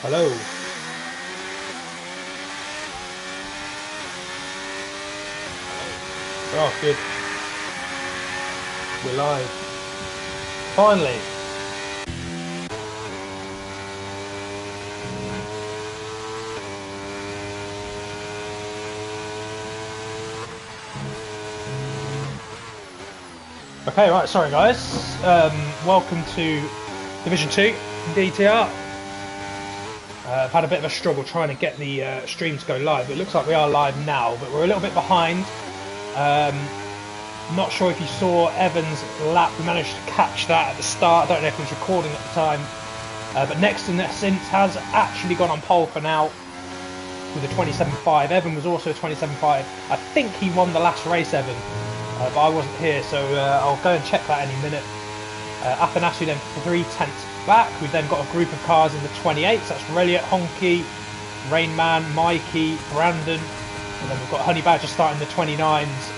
Hello. Oh, good. We're live. Finally. Okay, right, sorry guys. Welcome to Division 2 DTR. I've had a bit of a struggle trying to get the stream to go live. It looks like we are live now, but we're a little bit behind. Not sure if you saw Evan's lap. We managed to catch that at the start. I don't know if he was recording at the time. But Nexton since has actually gone on pole for now with a 27.5. Evan was also a 27.5. I think he won the last race, Evan. But I wasn't here, so I'll go and check that any minute. Athanasu then 3/10 back. We've then got a group of cars in the 28s. That's Reliot, Honky, Rainman, Mikey, Brandon. And then we've got Honey Badger starting the 29s.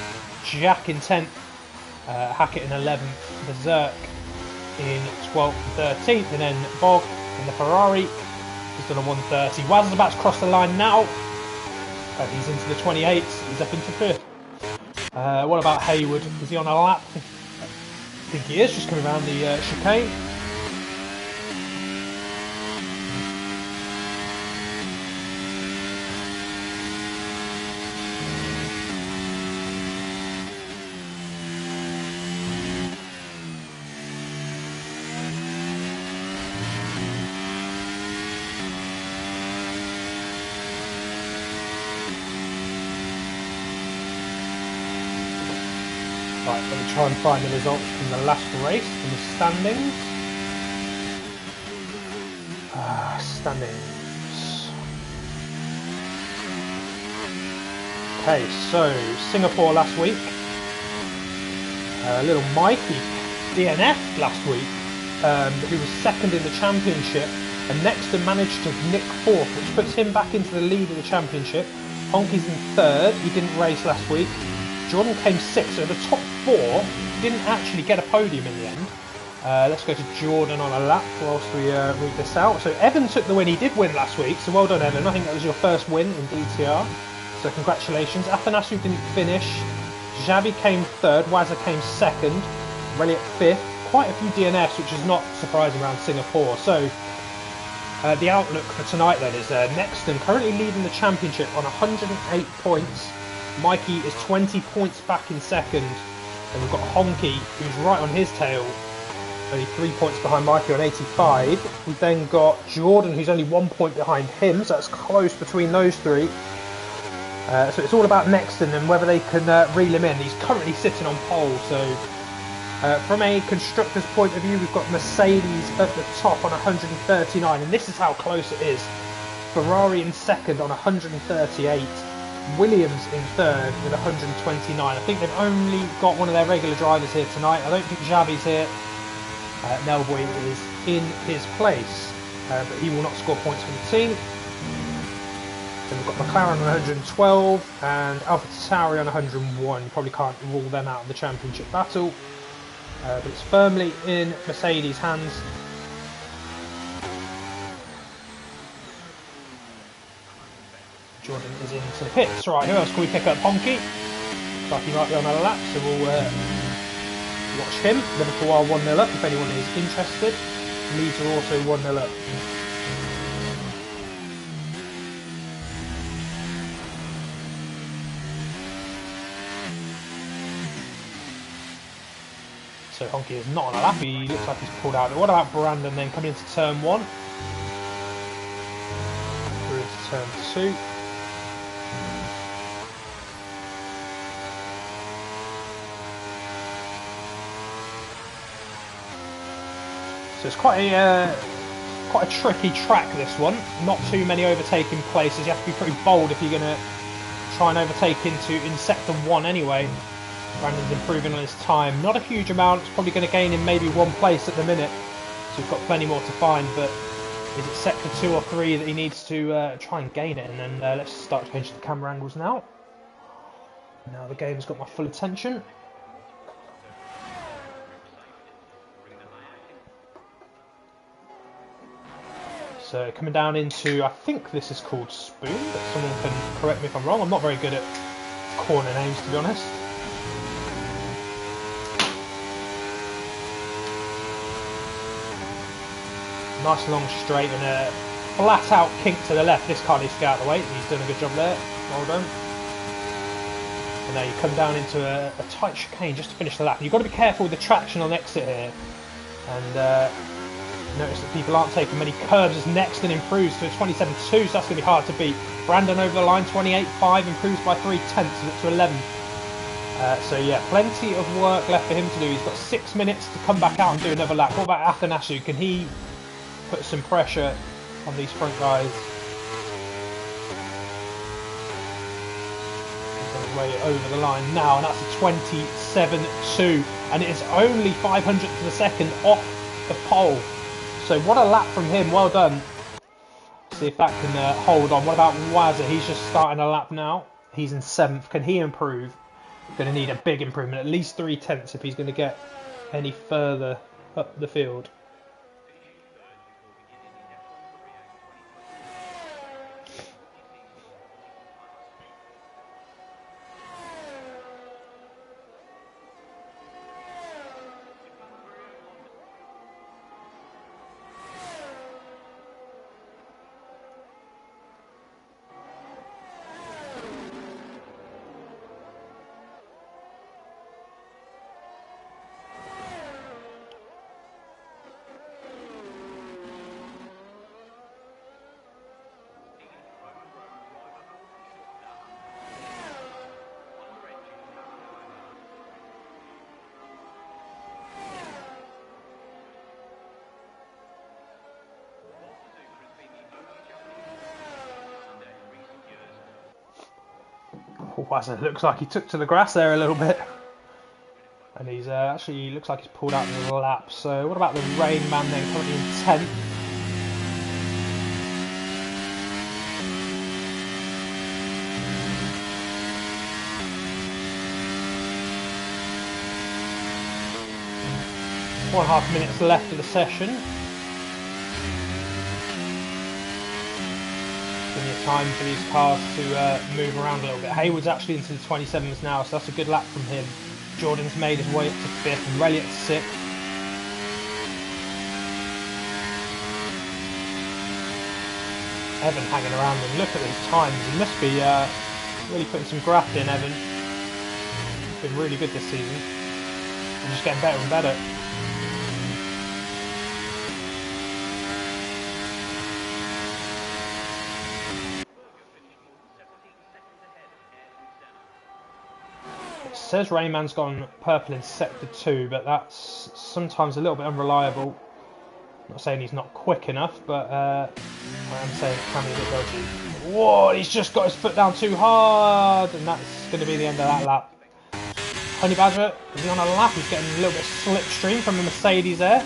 Jack in 10th. Hackett in 11th. Berserk in 12th and 13th. And then Bog in the Ferrari. He's done a 130. Waz is about to cross the line now. He's into the 28s. He's up into 5th. What about Hayward? Is he on a lap? I think he is, just coming around the chicane. Right, let me try and find the results from the last race, from the standings. Standings. Okay, so Singapore last week. Little Mikey DNF last week, who was second in the championship, and Nexton managed to nick 4th, which puts him back into the lead of the championship. Honky's in 3rd, he didn't race last week. Jordan came 6th, so the top 4 didn't actually get a podium in the end. Let's go to Jordan on a lap whilst we read this out. So Evan took the win. He did win last week, so well done, Evan. I think that was your first win in DTR, so congratulations. Athanasu didn't finish. Xavi came 3rd, Wazza came 2nd, Reliot 5th. Quite a few DNFs, which is not surprising around Singapore. So the outlook for tonight then is Nexton currently leading the championship on 108 points. Mikey is 20 points back in 2nd, and we've got Honky, who's right on his tail, only 3 points behind Mikey on 85. We've then got Jordan, who's only 1 point behind him, so that's close between those three. So it's all about Nexton and whether they can reel him in. He's currently sitting on pole, so from a constructor's point of view, we've got Mercedes at the top on 139, and this is how close it is. Ferrari in 2nd on 138. Williams in 3rd with 129. I think they've only got one of their regular drivers here tonight. I don't think Xavi's here. Nelboy is in his place, but he will not score points for the team. Then we've got McLaren on 112 and AlphaTauri on 101. You probably can't rule them out of the championship battle, but it's firmly in Mercedes' hands. Jordan is into the pits. Right, who else can we pick up? Honky. Looks like he might be on a lap, so we'll watch him. Liverpool are 1-0 up if anyone is interested. Leeds are also 1-0 up. So Honky is not on a lap. He looks like he's pulled out. What about Brandon then coming into turn 1? We're into turn 2. So it's quite a tricky track, this one. Not too many overtaking places. You have to be pretty bold if you're going to try and overtake in sector 1 anyway. Brandon's improving on his time. Not a huge amount. It's probably going to gain him maybe 1 place at the minute. So we've got plenty more to find. But is it sector 2 or 3 that he needs to try and gain it? And then let's start changing the camera angles now. Now the game's got my full attention. So coming down into, I think this is called Spoon, but someone can correct me if I'm wrong. I'm not very good at corner names, to be honest. Nice long straight and a flat out kink to the left. This car needs to get out of the way. He's done a good job there. Well done. And now you come down into a tight chicane just to finish the lap. You've got to be careful with the traction on exit here. And notice that people aren't taking many curves as Nexton improves to a 27.2, so that's going to be hard to beat. Brandon over the line, 28.5, improves by 0.3 to 11. So yeah, plenty of work left for him to do. He's got 6 minutes to come back out and do another lap. What about Athanasu? Can he put some pressure on these front guys? He's on his way over the line now, and that's a 27.2, and it is only 500 to the second off the pole. So what a lap from him, well done. See if that can hold on. What about Wazza? He's just starting a lap now. He's in 7th. Can he improve? Going to need a big improvement, at least 0.3 if he's going to get any further up the field. Wazza looks like he took to the grass there a little bit. And he's actually looks like he's pulled out the lap. So what about the Rain Man then, currently in 10th? One and a half minutes left of the session. Plenty of time for these cars to move around a little bit. Hayward's actually into the 27s now, so that's a good lap from him. Jordan's made his way up to 5th and Relly at 6th. Evan hanging around and look at these times. He must be really putting some graft in, Evan. He's been really good this season. And just getting better and better. It says Rayman's gone purple in sector 2, but that's sometimes a little bit unreliable. I'm not saying he's not quick enough, but I am saying it can be a bit dodgy. Whoa, he's just got his foot down too hard, and that's going to be the end of that lap. Honey Badger, is he on a lap? He's getting a little bit slipstream from the Mercedes there.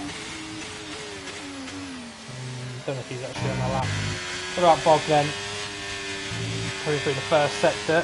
Don't know if he's actually on a lap. What about Bog then? Coming through the first sector.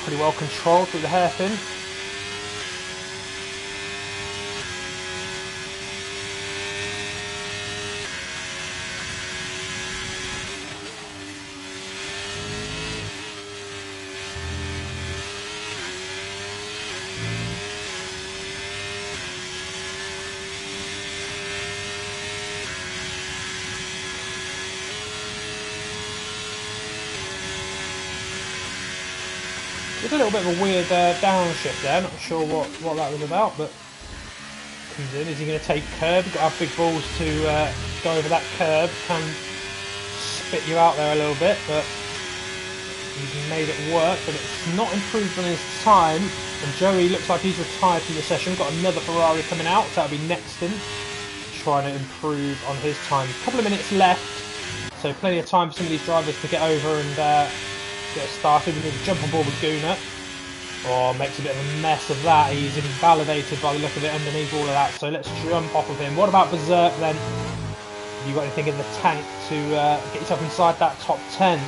Pretty well controlled through the hairpin. Did a little bit of a weird downshift there, not sure what that was about, but comes in. Is he going to take curb? Got to have big balls to go over that curb. Can spit you out there a little bit, but he's made it work, but it's not improved on his time. And Joey looks like he's retired from the session. Got another Ferrari coming out, so that'll be Nexton, trying to improve on his time. A couple of minutes left, so plenty of time for some of these drivers to get over and get started. We're going to jump on board with Guna. Oh, makes a bit of a mess of that. He's invalidated by the look of it underneath all of that. So let's jump off of him. What about Berserk then? Have you got anything in the tank to get yourself inside that top 10?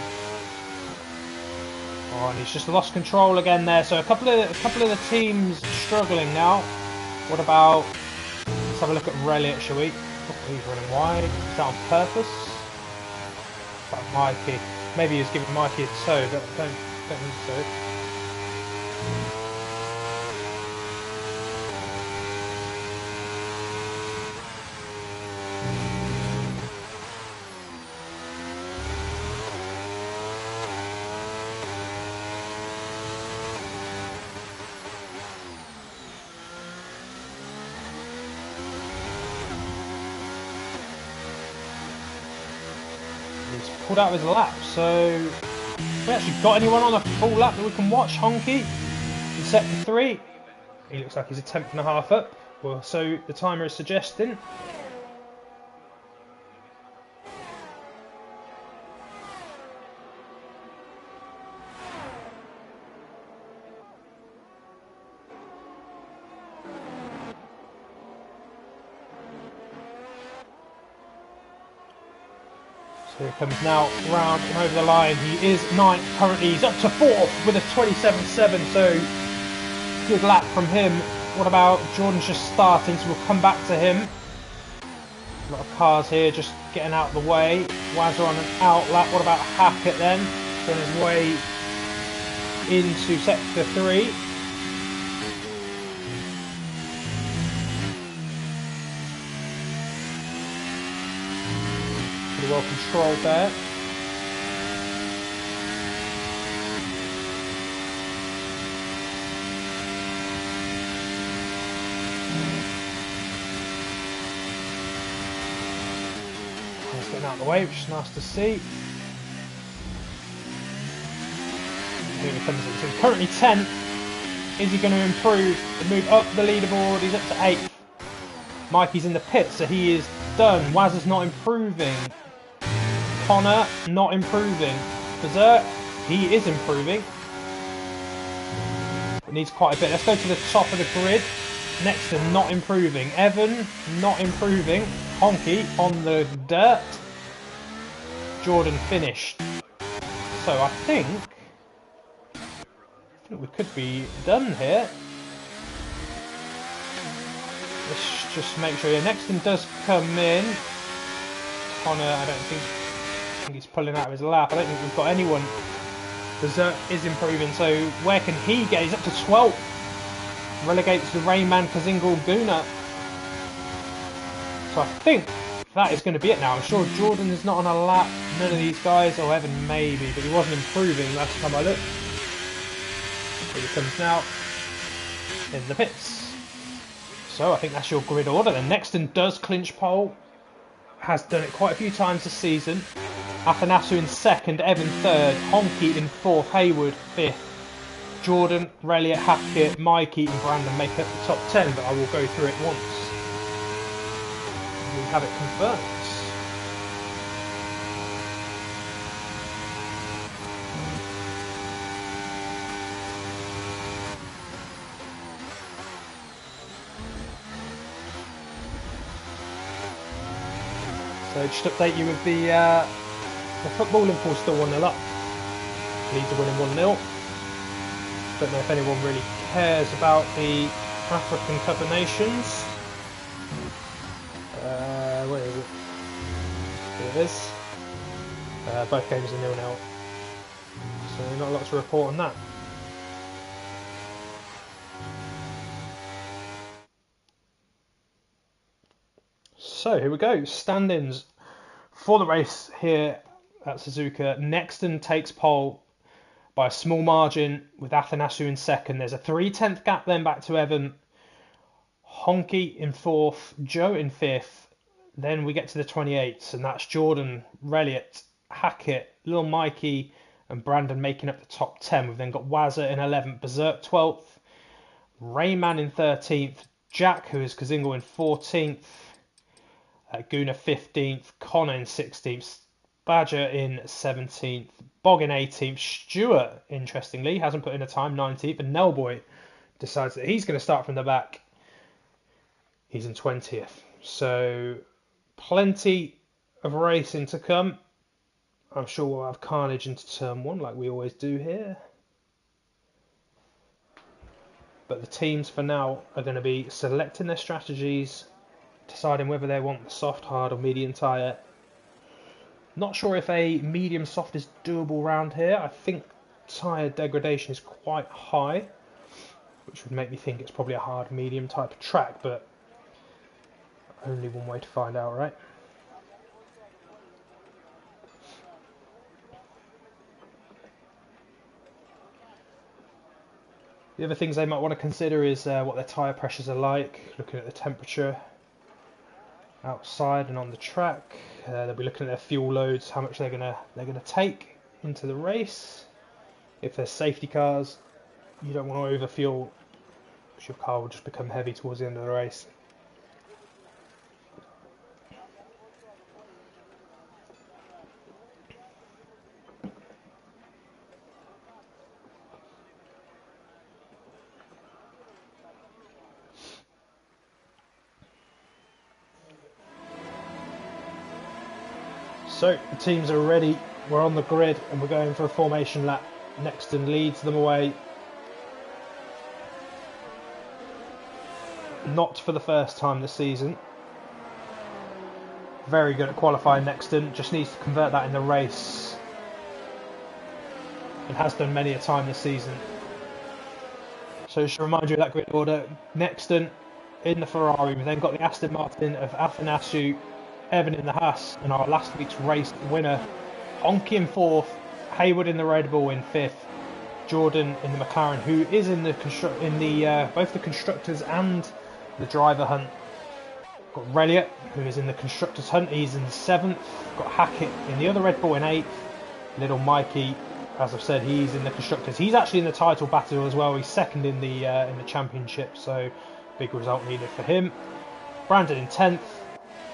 Oh, and he's just lost control again there. So a couple of the teams struggling now. What about? Let's have a look at Reliot, shall we? Oh, he's running wide. Is that on purpose? About Mikey. Maybe he was giving Mikey a toe, but I don't think so. Pulled out of his lap, so we actually got anyone on a full lap that we can watch. Honky in sector 3. He looks like he's a tenth and a half up, well, so the timer is suggesting. So here comes now round and over the line. He is 9th currently. He's up to 4th with a 27.7. So good lap from him. What about Jordan's just starting, so we'll come back to him. A lot of cars here just getting out of the way. Wazza on an out lap. What about Hackett then? On his way into sector 3. Pretty well controlled there. He's getting out of the way, which is nice to see. Here he comes in. So he's currently 10th. Is he going to improve and move up the leaderboard? He's up to 8th. Mikey's in the pit, so he is done. Wazza's not improving. Connor not improving. Berserk, he is improving. It needs quite a bit. Let's go to the top of the grid. Next to not improving. Evan not improving. Honky on the dirt. Jordan finished. So I think we could be done here. Let's just make sure. Yeah, Nexton does come in. Connor, I think he's pulling out of his lap. I don't think we've got anyone. Berserk is improving, so where can he get? He's up to 12th. Relegates the Rayman, Kazingal, Guna. So I think that is going to be it now. I'm sure Jordan is not on a lap. None of these guys, or Evan maybe, but he wasn't improving last time I looked. Here he comes now in the pits. So I think that's your grid order. Then Nexton does clinch pole. Has done it quite a few times this season. Athanasu in 2nd, Evan 3rd, Honky in 4th, Hayward 5th. Jordan, Reliot, Hackett, Mikey and Brandon make up the top 10, but I will go through it once. We have it confirmed. So just update you with the football. Liverpool still 1-0 up. Leeds are winning 1-0. Don't know if anyone really cares about the African Cup of Nations. Where is it? Here it is. Both games are 0-0. So not a lot to report on that. So here we go, standings for the race here at Suzuka. Nexton takes pole by a small margin with Athanasu in 2nd. There's a 3/10 gap then back to Evan. Honky in 4th, Joe in 5th. Then we get to the 28s, and that's Jordan, Reliot, Hackett, Little Mikey and Brandon making up the top 10. We've then got Wazza in 11th, Berserk 12th, Rayman in 13th, Jack, who is Kazingal, in 14th, Guna 15th, Connor in 16th, Badger in 17th, Bog in 18th, Stewart, interestingly, hasn't put in a time, 19th, and Nellboy decides that he's going to start from the back. He's in 20th. So plenty of racing to come. I'm sure we'll have carnage into turn 1 like we always do here. But the teams for now are going to be selecting their strategies, deciding whether they want the soft, hard or medium tyre. Not sure if a medium soft is doable around here. I think tyre degradation is quite high, which would make me think it's probably a hard medium type of track, but only one way to find out, right? The other things they might want to consider is what their tyre pressures are like, looking at the temperature outside and on the track. They'll be looking at their fuel loads, how much they're gonna take into the race. If there's safety cars, you don't want to overfuel because your car will just become heavy towards the end of the race. So the teams are ready, we're on the grid and we're going for a formation lap. Nexton leads them away. Not for the first time this season. Very good at qualifying Nexton, just needs to convert that in the race. And has done many a time this season. So just to remind you of that grid order, Nexton in the Ferrari, we've then got the Aston Martin of Athanasiou, Evan in the Haas, and our last week's race winner, Honky in 4th, Hayward in the Red Bull in 5th, Jordan in the McLaren, who is in the both the constructors and the driver hunt. Got Reliot, who is in the constructors hunt, he's in 7th. Got Hackett in the other Red Bull in 8th. Little Mikey, as I've said, he's in the constructors. He's actually in the title battle as well. He's 2nd in the championship, so big result needed for him. Brandon in 10th.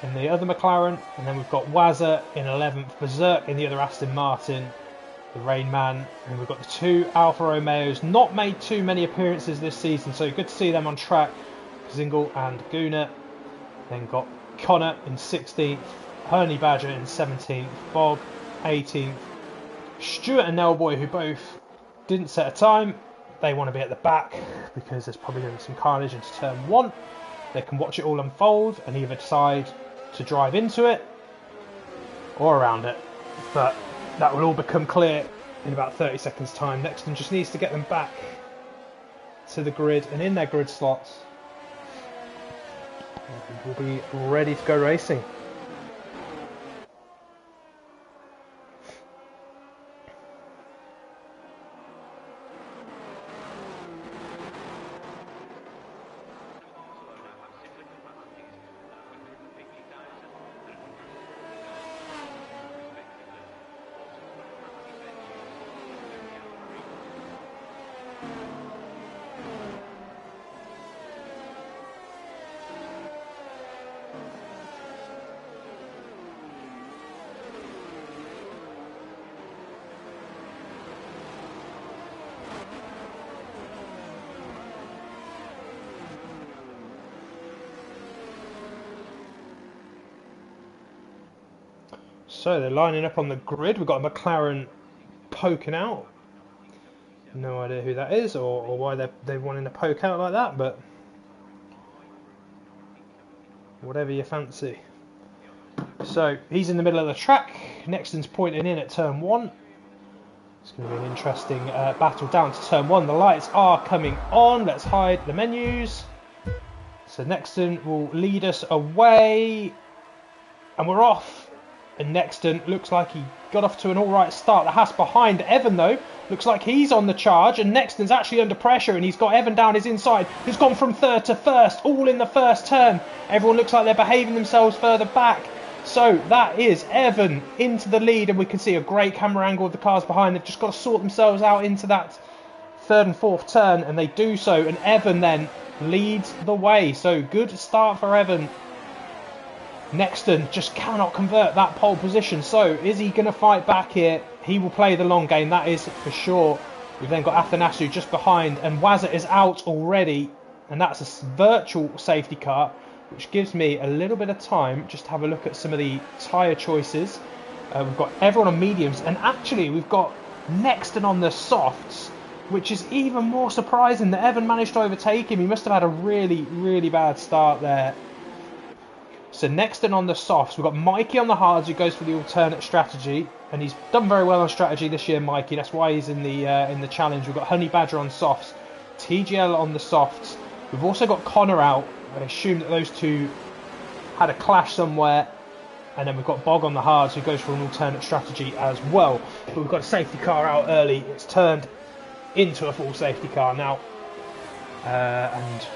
In the other McLaren, and then we've got Wazza in 11th, Berserk in the other Aston Martin, the Rain Man, and we've got the 2 Alfa Romeos, not made too many appearances this season, so good to see them on track, Zingle and Guna. Then got Connor in 16th, Herney Badger in 17th, Bog 18th, Stewart and Nellboy, who both didn't set a time. They want to be at the back because there's probably going to be some carnage into turn 1. They can watch it all unfold and either decide to drive into it or around it, but that will all become clear in about 30 seconds time. Nexton just needs to get them back to the grid and in their grid slots, and we'll be ready to go racing. So they're lining up on the grid. We've got a McLaren poking out. No idea who that is or why they're wanting to poke out like that, but whatever you fancy. So he's in the middle of the track. Nexton's pointing in at turn 1. It's going to be an interesting battle down to turn 1. The lights are coming on. Let's hide the menus. So Nexton will lead us away. And we're off. And Nexton looks like he got off to an alright start. The Haas behind Evan, though, looks like he's on the charge. And Nexton's actually under pressure. And he's got Evan down his inside, who's gone from 3rd to 1st, all in the first turn. Everyone looks like they're behaving themselves further back. So that is Evan into the lead. And we can see a great camera angle of the cars behind. They've just got to sort themselves out into that 3rd and 4th turn. And they do so. And Evan then leads the way. So good start for Evan. Nexton just cannot convert that pole position. So is he going to fight back here? He will play the long game, that is for sure. We've then got Athanasu just behind, and Wazza is out already, and that's a virtual safety car, which gives me a little bit of time just to have a look at some of the tyre choices. We've got everyone on mediums, and actually we've got Nexton on the softs, which is even more surprising that Evan managed to overtake him. He must have had a really, really bad start there. So Nexton on the softs. We've got Mikey on the hards, who goes for the alternate strategy, and he's done very well on strategy this year, Mikey. That's why he's in the challenge. We've got Honey Badger on softs, TGL on the softs. We've also got Connor out. I assume that those two had a clash somewhere. And then we've got Bog on the hards, who goes for an alternate strategy as well. But we've got a safety car out early. It's turned into a full safety car now. And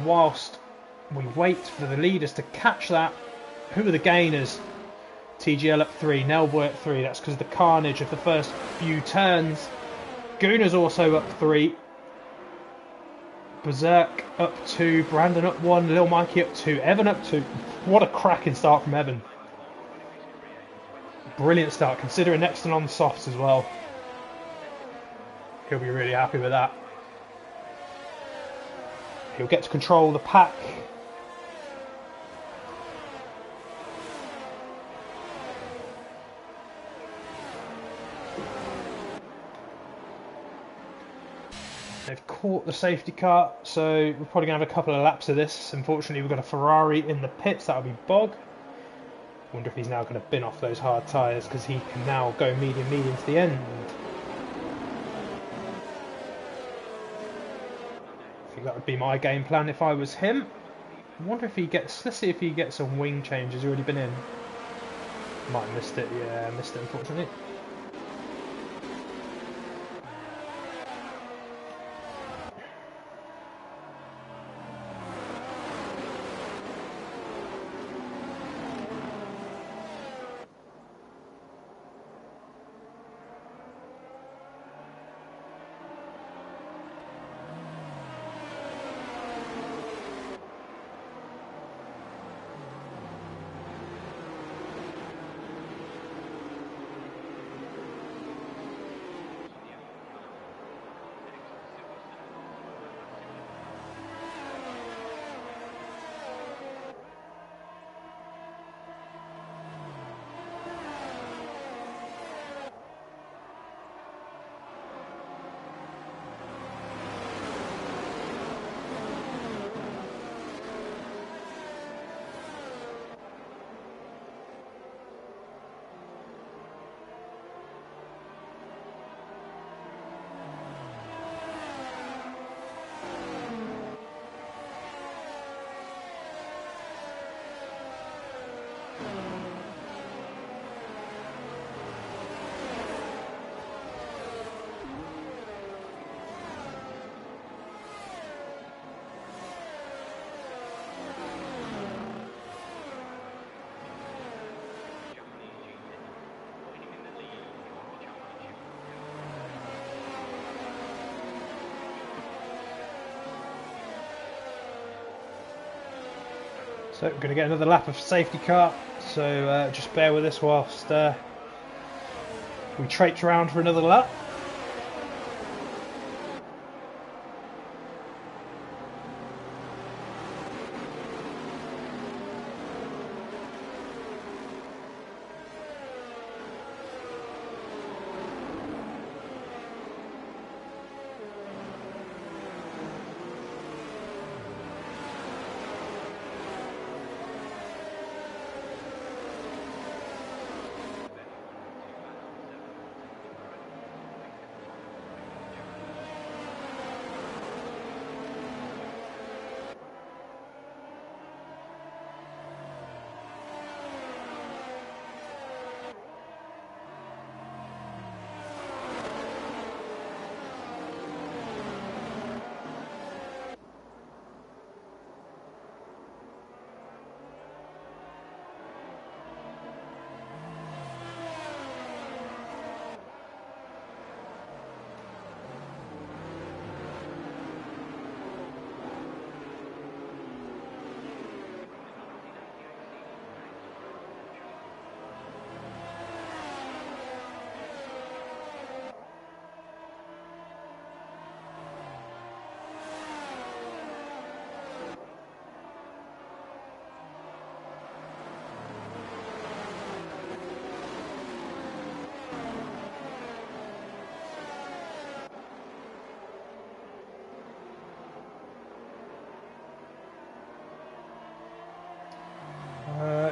whilst we wait for the leaders to catch that, who are the gainers? TGL up 3, Nelboy up 3. That's because of the carnage of the first few turns. Gooner's also up 3. Berserk up 2. Brandon up 1. Lil Mikey up 2. Evan up 2. What a cracking start from Evan. Brilliant start, considering Nexton on the softs as well. He'll be really happy with that. He'll get to control the pack. They've caught the safety car, so we're probably going to have a couple of laps of this. Unfortunately, we've got a Ferrari in the pits. That'll be Bog. Wonder if he's now going to bin off those hard tyres, because he can now go medium to the end. I think that would be my game plan if I was him. I wonder if he gets... Let's see if he gets some wing change. Has he already been in? Might have missed it. Yeah, missed it, unfortunately. So we're going to get another lap of safety car, so just bear with us whilst we traipse around for another lap.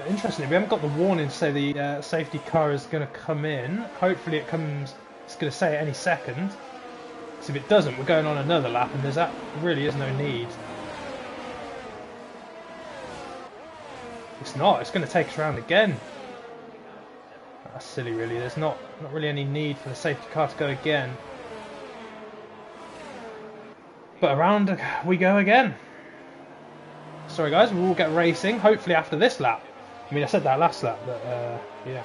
Interestingly, we haven't got the warning to say the safety car is going to come in. Hopefully it comes, it's going to say it any second. Because if it doesn't, we're going on another lap and there really is no need. It's not, it's going to take us around again. That's silly really, there's not really any need for the safety car to go again. But around we go again. Sorry guys, we will get racing, hopefully after this lap. I mean, I said that last lap, but yeah.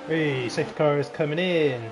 Hey, safety car is coming in.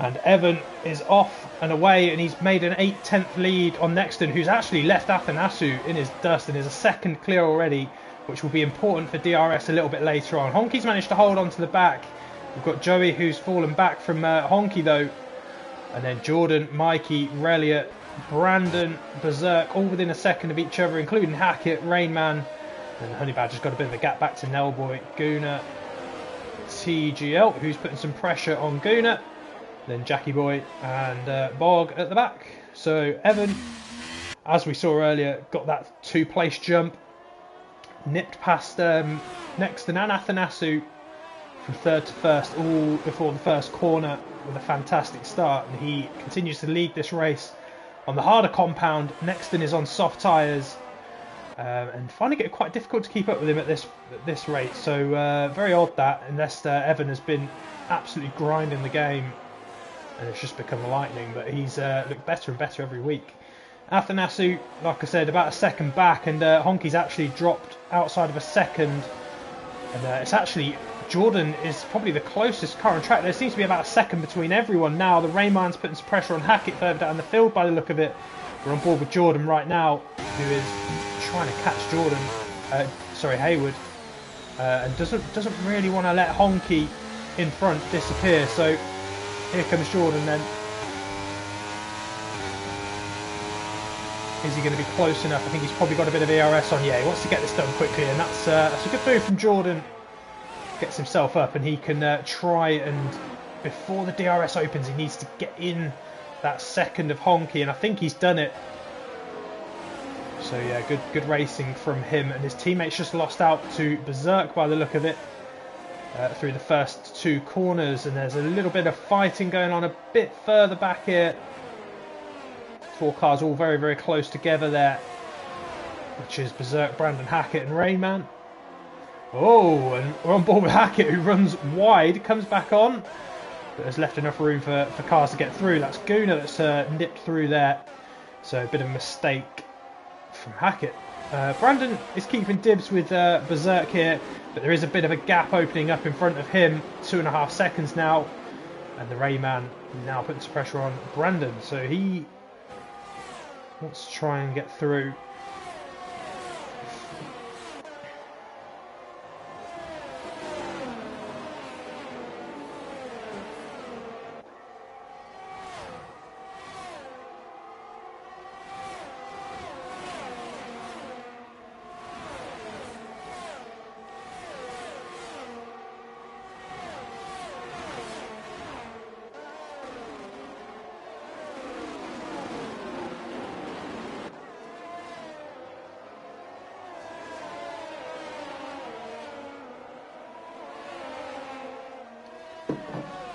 And Evan is off and away, and he's made an 8/10 lead on Nexton, who's actually left Athanasu in his dust and is a second clear already, which will be important for DRS a little bit later on. Honky's managed to hold on to the back. We've got Joey, who's fallen back from Honky though, and then Jordan, Mikey, Reliot, Brandon, Berserk, all within a second of each other, including Hackett, Rainman, and Honey Badger's got a bit of a gap back to Nellboy, Guna, TGL, who's putting some pressure on Guna. Then Jackie Boy and Bog at the back. So Evan, as we saw earlier, got that 2-place jump, nipped past Nexton and Athanasu from third to first, all before the first corner with a fantastic start. And he continues to lead this race on the harder compound. Nexton is on soft tyres and finding it quite difficult to keep up with him at this rate. So very odd that, unless Evan has been absolutely grinding the game and it's just become lightning, but he's looked better and better every week. Athanasu, like I said, about a second back, and Honky's actually dropped outside of a second, and it's actually, Jordan is probably the closest car on track. There seems to be about a second between everyone now. The Rayman's putting some pressure on Hackett further down the field by the look of it. We're on board with Jordan right now, who is trying to catch Hayward, and doesn't really want to let Honky in front disappear. So here comes Jordan then. Is he going to be close enough? I think he's probably got a bit of ERS on. Yeah, he wants to get this done quickly, and that's a good move from Jordan. Gets himself up, and he can try and, before the DRS opens, he needs to get in that second of Honky, and I think he's done it. So yeah, good racing from him, and his teammates just lost out to Berserk by the look of it. through the first two corners, and there's a little bit of fighting going on a bit further back here. Four cars all very, very close together there, which is Berserk, Brandon Hackett and Rayman. Oh, and we're on board with Hackett, who runs wide, comes back on, but has left enough room for cars to get through. That's Guna that's nipped through there, so a bit of a mistake from Hackett. Brandon is keeping dibs with Berserk here, but there is a bit of a gap opening up in front of him. 2.5 seconds now, and the Rayman now putting some pressure on Brandon, so he wants to try and get through.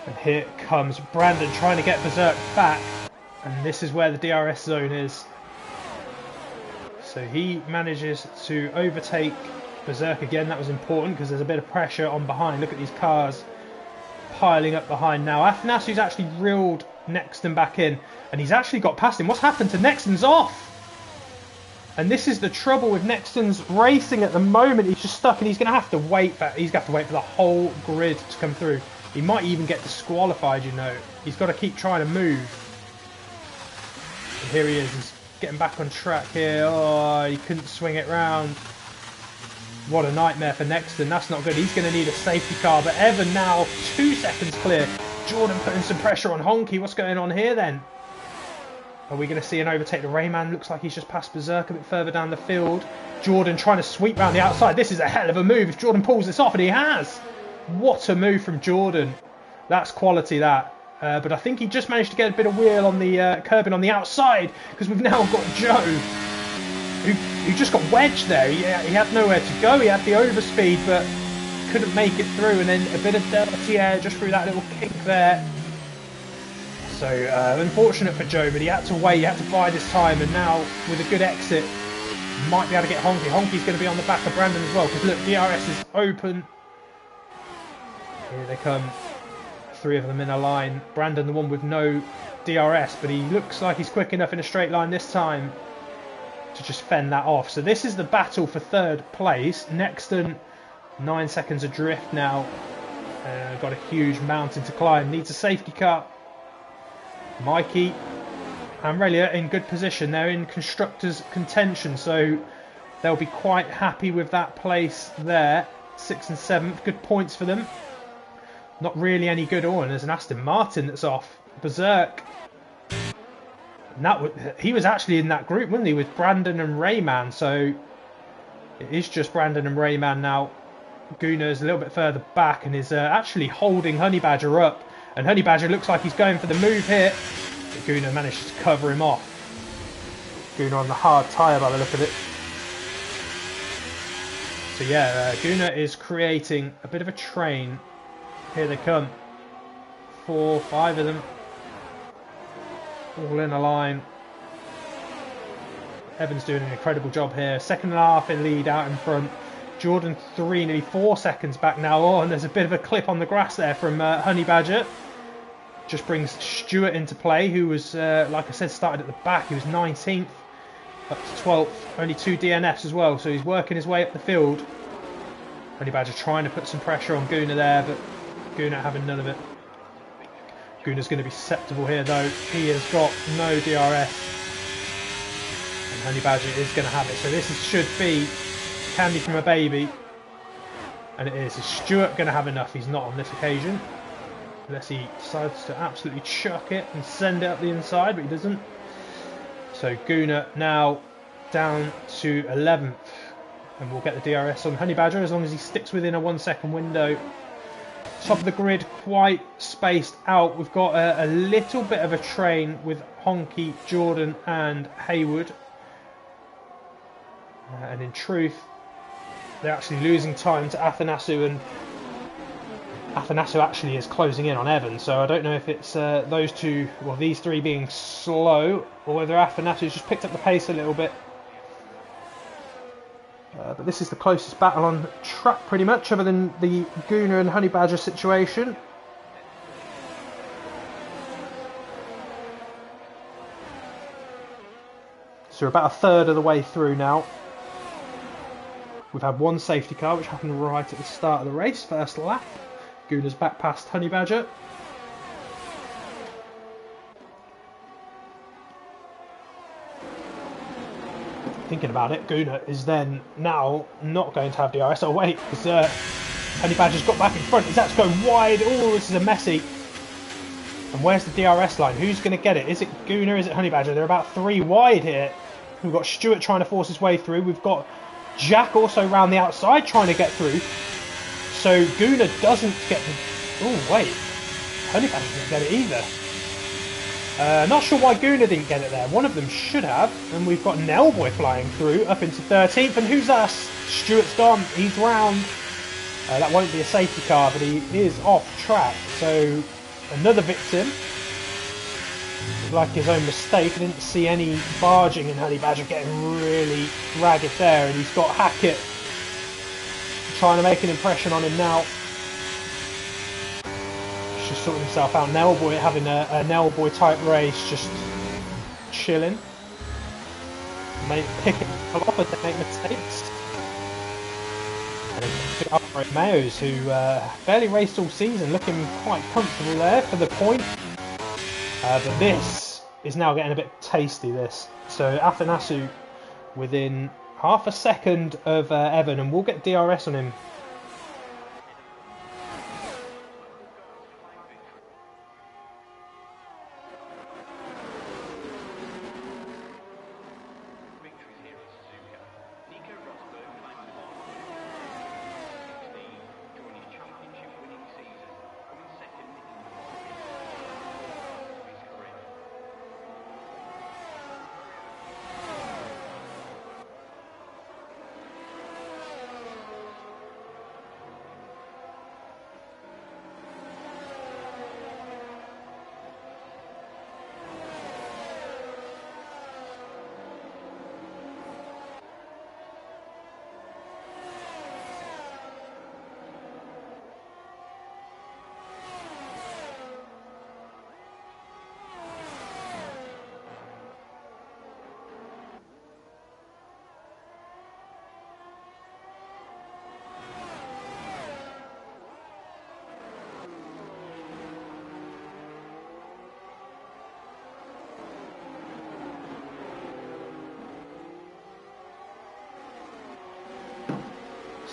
And here comes Brandon trying to get Berserk back, and this is where the DRS zone is. So he manages to overtake Berserk again. That was important because there's a bit of pressure on behind. Look at these cars piling up behind now. Athanasiu's actually reeled Nexton back in, and he's actually got past him. What's happened to Nexton's off? And this is the trouble with Nexton's racing at the moment. He's just stuck, and he's going to have to wait for the whole grid to come through. He might even get disqualified, you know. He's got to keep trying to move. And here he is. He's getting back on track here. Oh, he couldn't swing it round. What a nightmare for Nexton. That's not good. He's going to need a safety car. But Evan now 2 seconds clear. Jordan putting some pressure on Honky. What's going on here then? Are we going to see an overtake to Rayman? Looks like he's just passed Berserk a bit further down the field. Jordan trying to sweep round the outside. This is a hell of a move if Jordan pulls this off, and he has. What a move from Jordan. That's quality, that. But I think he just managed to get a bit of wheel on the curbing on the outside, because we've now got Joe, who just got wedged there. He had nowhere to go. He had the overspeed, but couldn't make it through. And then a bit of dirty air just through that little kink there. So unfortunate for Joe, but he had to wait. He had to bide his time. And now with a good exit, might be able to get Honky. Honky's going to be on the back of Brandon as well, because look, DRS is open. Here they come, 3 of them in a line. Brandon, the one with no DRS, but he looks like he's quick enough in a straight line this time to just fend that off. So this is the battle for 3rd place. Nexton, 9 seconds adrift now. Got a huge mountain to climb. Needs a safety car. Mikey and Relia in good position. They're in constructors' contention, so they'll be quite happy with that place there. 6th and 7th, good points for them. Not really any good. Oh, and there's an Aston Martin that's off. Berserk. And he was actually in that group, wasn't he, with Brandon and Rayman. So it is just Brandon and Rayman now. Guna is a little bit further back and is actually holding Honey Badger up. And Honey Badger looks like he's going for the move here. But Guna manages to cover him off. Guna on the hard tyre by the look of it. So yeah, Guna is creating a bit of a train. Here they come. 4, 5 of them. All in a line. Evans doing an incredible job here. 2.5 in lead out in front. Jordan 3, nearly 4 seconds back now. Oh, and there's a bit of a clip on the grass there from Honey Badger. Just brings Stewart into play, who was, like I said, started at the back. He was 19th up to 12th. Only 2 DNFs as well, so he's working his way up the field. Honey Badger trying to put some pressure on Guna there, but Guna having none of it. Guna's going to be susceptible here though. He has got no DRS. And Honey Badger is going to have it. So this should be candy from a baby. And it is. Is Stewart going to have enough? He's not on this occasion. Unless he decides to absolutely chuck it and send it up the inside, but he doesn't. So Guna now down to 11th. And we'll get the DRS on Honey Badger as long as he sticks within a 1 second window. Top of the grid quite spaced out. We've got a little bit of a train with Honky, Jordan and Haywood. And in truth, they're actually losing time to Athanasiu and Athanasio actually is closing in on Evan, so I don't know if it's those two, well, these three being slow, or whether Athanasio's just picked up the pace a little bit. But this is the closest battle on track pretty much, other than the Guna and Honey Badger situation. So we're about a third of the way through now. We've had one safety car, which happened right at the start of the race, first lap. Guna's back past Honey Badger. Thinking about it, Guna is then now not going to have DRS. Oh wait, because Honey Badger's got back in front. Is that going wide? Oh, this is a messy. And where's the DRS line? Who's going to get it? Is it Guna? Is it Honey Badger? They're about 3 wide here. We've got Stuart trying to force his way through. We've got Jack also round the outside trying to get through. So Guna doesn't get the... Oh wait, Honey Badger didn't get it either. Not sure why Guna didn't get it there. One of them should have. And we've got Nellboy flying through up into 13th. And who's us? Stuart's gone. He's round. That won't be a safety car, but he is off track. So another victim. Like his own mistake. I didn't see any barging in Honey Badger getting really ragged there. And he's got Hackett trying to make an impression on him now. Just sorting himself out. Nellboy having a Nellboy type race, just chilling. Pick it up and they make mistakes. And then up Mayos, who barely raced all season, looking quite comfortable there for the point. But this is now getting a bit tasty, this. So Athanasio within half a second of Evan, and we'll get DRS on him.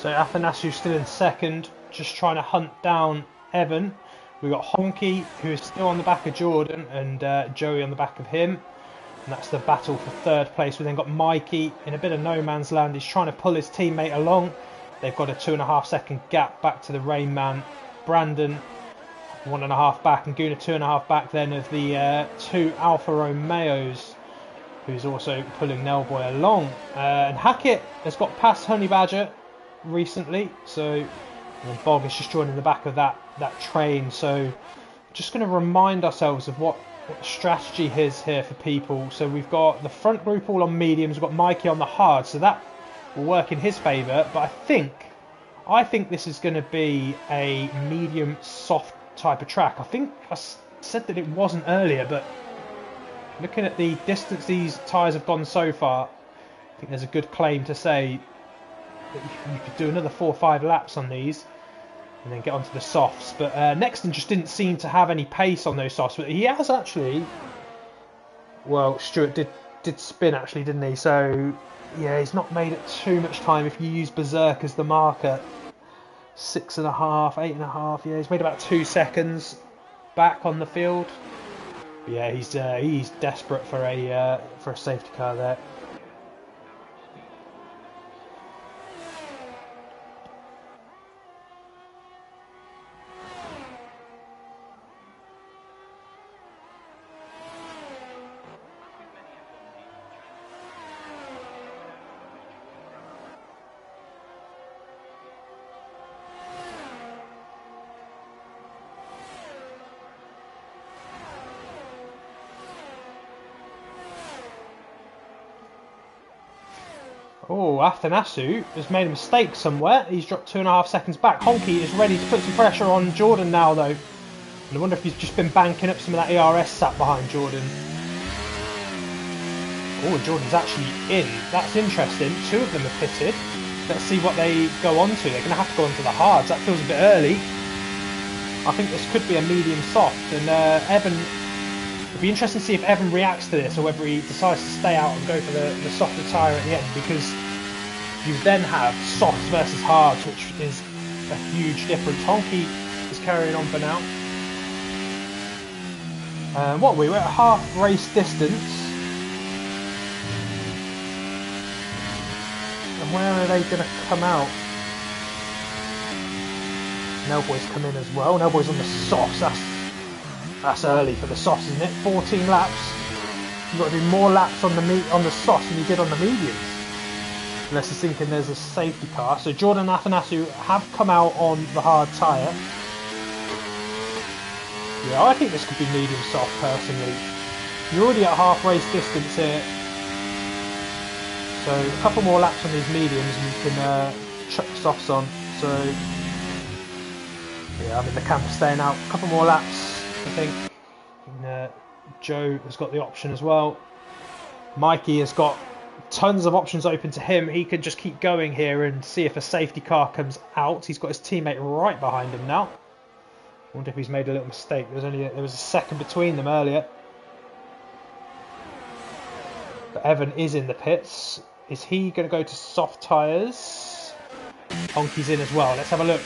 So Athanasio still in second, just trying to hunt down Evan. We've got Honky, who is still on the back of Jordan, and Joey on the back of him. And that's the battle for third place. We then got Mikey in a bit of no man's land. He's trying to pull his teammate along. They've got a 2.5 second gap back to the Rain Man. Brandon, 1.5 back, and Guna 2.5 back then of the 2 Alfa Romeos, who's also pulling Nellboy along. And Hackett has got past Honey Badger recently, so and Bog is just joining the back of that train. So just going to remind ourselves of what the strategy is here for people. So we've got the front group all on mediums, we've got Mikey on the hard, so that will work in his favour. But I think this is going to be a medium soft type of track. I think I said that it wasn't earlier, but looking at the distance these tyres have gone so far, I think there's a good claim to say that you could do another 4 or 5 laps on these and then get onto the softs. But Nexton just didn't seem to have any pace on those softs, but he has actually, well, Stuart did spin actually, didn't he? So yeah, he's not made it too much time if you use Berserk as the marker. 6.5, 8.5, yeah, he's made about 2 seconds back on the field. But yeah, he's desperate for a safety car there. Oh, Athanasu has made a mistake somewhere. He's dropped 2.5 seconds back. Honky is ready to put some pressure on Jordan now, though. And I wonder if he's just been banking up some of that ERS sat behind Jordan. Oh, Jordan's actually in. That's interesting. 2 of them are pitted. Let's see what they go on to. They're going to have to go on to the hards. That feels a bit early. I think this could be a medium soft. And Evan... It'd be interesting to see if Evan reacts to this or whether he decides to stay out and go for the softer tyre at the end, because you then have softs versus hards, which is a huge difference. Honky is carrying on for now. What are we? We're at half race distance. And where are they going to come out? Nailboy's come in as well. Nailboy's on the softs. That's early for the softs, isn't it? 14 laps. You've got to do more laps on the softs than you did on the mediums. Unless he's thinking there's a safety car. So Jordan and Athanasu have come out on the hard tyre. Yeah, I think this could be medium soft personally. You're already at half race distance here. So a couple more laps on these mediums and you can chuck the softs on. So yeah, I mean the camp is staying out. A couple more laps, I think. And, Joe has got the option as well. Mikey has got tons of options open to him. He could just keep going here and see if a safety car comes out. He's got his teammate right behind him now. I wonder if he's made a little mistake. There was a second between them earlier. But Evan is in the pits. Is he going to go to soft tyres? Honky's in as well. Let's have a look.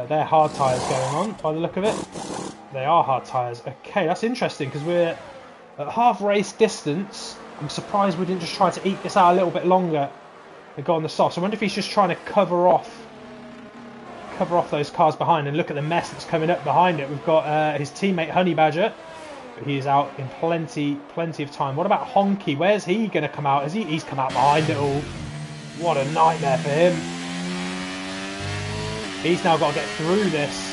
They're hard tyres going on by the look of it. They are hard tyres. Okay, that's interesting because we're at half race distance. I'm surprised we didn't just try to eke this out a little bit longer and go on the soft. So I wonder if he's just trying to cover off those cars behind, and look at the mess that's coming up behind it. We've got his teammate Honey Badger, but he is out in plenty of time. What about Honky? Where's he going to come out? He's come out behind it all. What a nightmare for him. He's now got to get through this,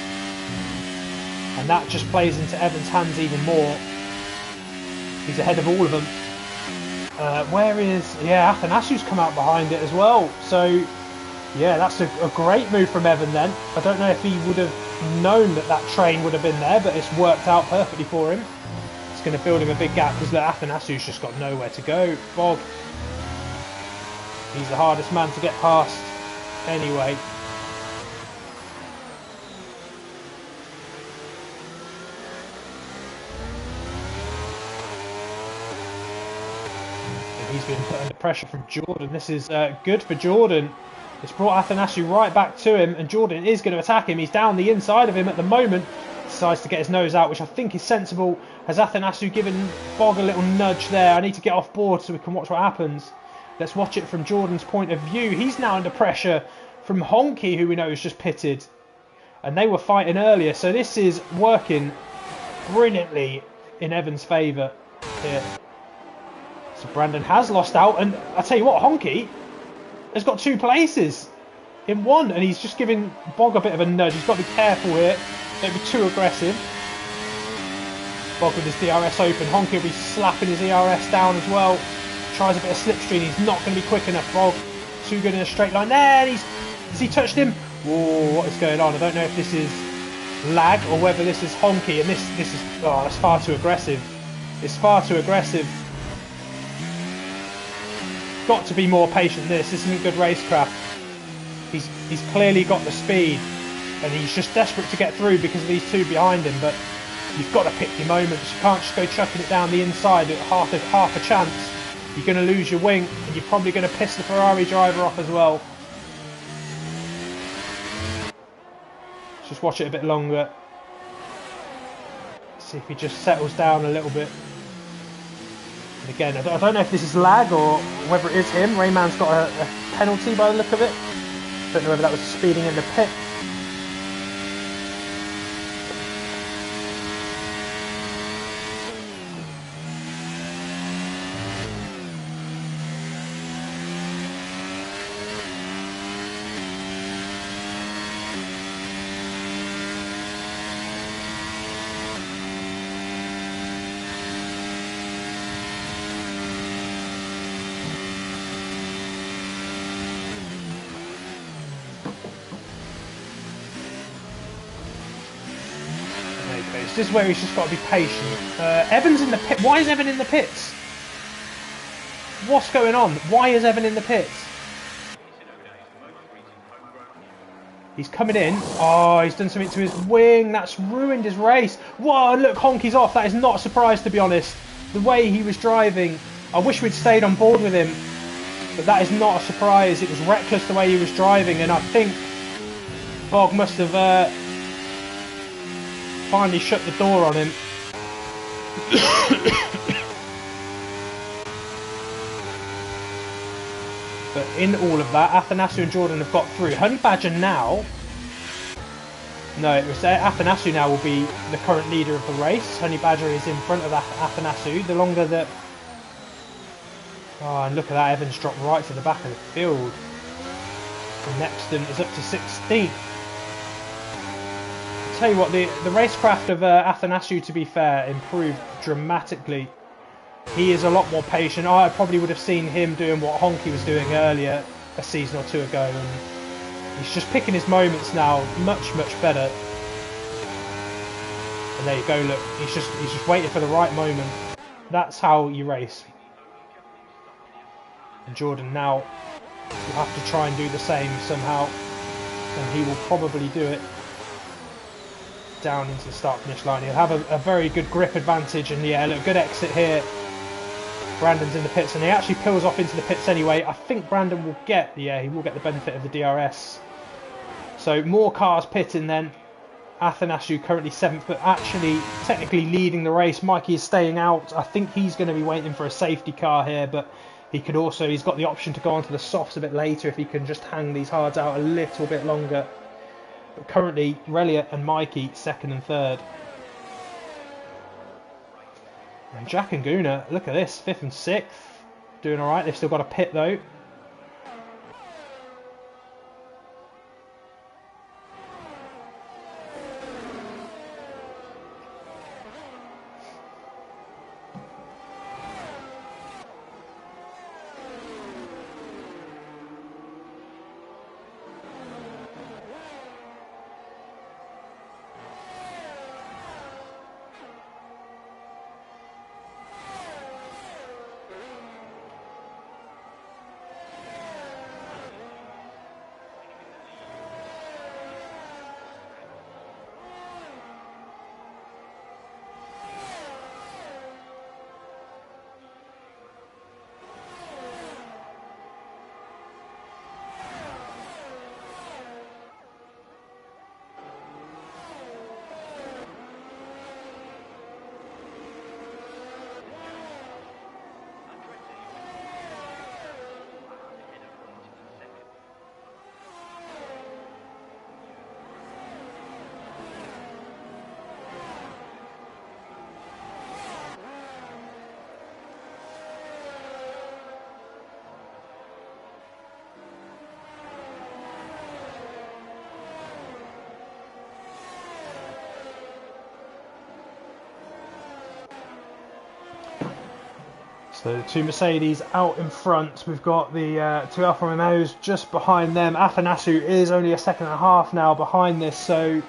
and that just plays into Evan's hands even more. He's ahead of all of them. Where is... Yeah, Athanasiu's come out behind it as well. So, yeah, that's a great move from Evan then. I don't know if he would have known that train would have been there, but it's worked out perfectly for him. It's going to build him a big gap because Athanasiu's just got nowhere to go. Bog. He's the hardest man to get past anyway. He's been put under pressure from Jordan. This is good for Jordan. It's brought Athanasiu right back to him, and Jordan is going to attack him. He's down the inside of him at the moment. Decides to get his nose out, which I think is sensible. Has Athanasiu given Bog a little nudge there? I need to get off board so we can watch what happens. Let's watch it from Jordan's point of view. He's now under pressure from Honky, who we know is just pitted. And they were fighting earlier, so this is working brilliantly in Evan's favour here. So Brandon has lost out, and I tell you what, Honky has got 2 places in one, and he's just giving Bog a bit of a nudge. He's got to be careful here, don't be too aggressive. Bog with his DRS open, Honky will be slapping his ERS down as well. Tries a bit of slipstream, he's not going to be quick enough. Bog, too good in a straight line. There, has he touched him? Whoa, what is going on? I don't know if this is lag or whether this is Honky, and this is, oh, that's far too aggressive. It's far too aggressive. Got to be more patient than this. This isn't good racecraft. He's clearly got the speed, and he's just desperate to get through because of these 2 behind him. But you've got to pick your moments. You can't just go chucking it down the inside at half a chance. You're going to lose your wing, and you're probably going to piss the Ferrari driver off as well. Let's just watch it a bit longer. See if he just settles down a little bit. Again, I don't know if this is lag or whether it is him. Rayman's got a penalty by the look of it. Don't know whether that was speeding in the pit. This is where he's just got to be patient. Evan's in the pit. Why is Evan in the pits? What's going on? Why is Evan in the pits? He's coming in. Oh, he's done something to his wing. That's ruined his race. Whoa, look, Honky's off. That is not a surprise, to be honest. The way he was driving, I wish we'd stayed on board with him. But that is not a surprise. It was reckless the way he was driving. And I think Bog must have finally shut the door on him. But in all of that, Athanasu and Jordan have got through. Honey Badger now... No, it was Athanasu now will be the current leader of the race. Honey Badger is in front of Athanasu. The longer that... Oh, and look at that. Evans dropped right to the back of the field. And Nexton is up to 16th. I'll tell you what, the racecraft of Athanasu, to be fair, improved dramatically. He is a lot more patient. I probably would have seen him doing what Honky was doing earlier a season or two ago, and he's just picking his moments now much better. And there you go, look, he's just waiting for the right moment. That's how you race. And Jordan now will have to try and do the same somehow, and he will probably do it down into the start finish line. He'll have a very good grip advantage, and yeah, look, good exit here. Brandon's in the pits, and he actually peels off into the pits anyway. I think Brandon will get, yeah, he will get the benefit of the DRS. So more cars pitting then. Athanasu currently 7th, but actually technically leading the race. Mikey is staying out. I think he's going to be waiting for a safety car here, but he could also, he's got the option to go onto the softs a bit later if he can just hang these hards out a little bit longer. But currently, Relia and Mikey 2nd and 3rd. And Jack and Guna, look at this, 5th and 6th. Doing alright, they've still got a pit though. So the two Mercedes out in front. We've got the two Alfa Romeos just behind them. Athanasu is only a 2.5 now behind this, so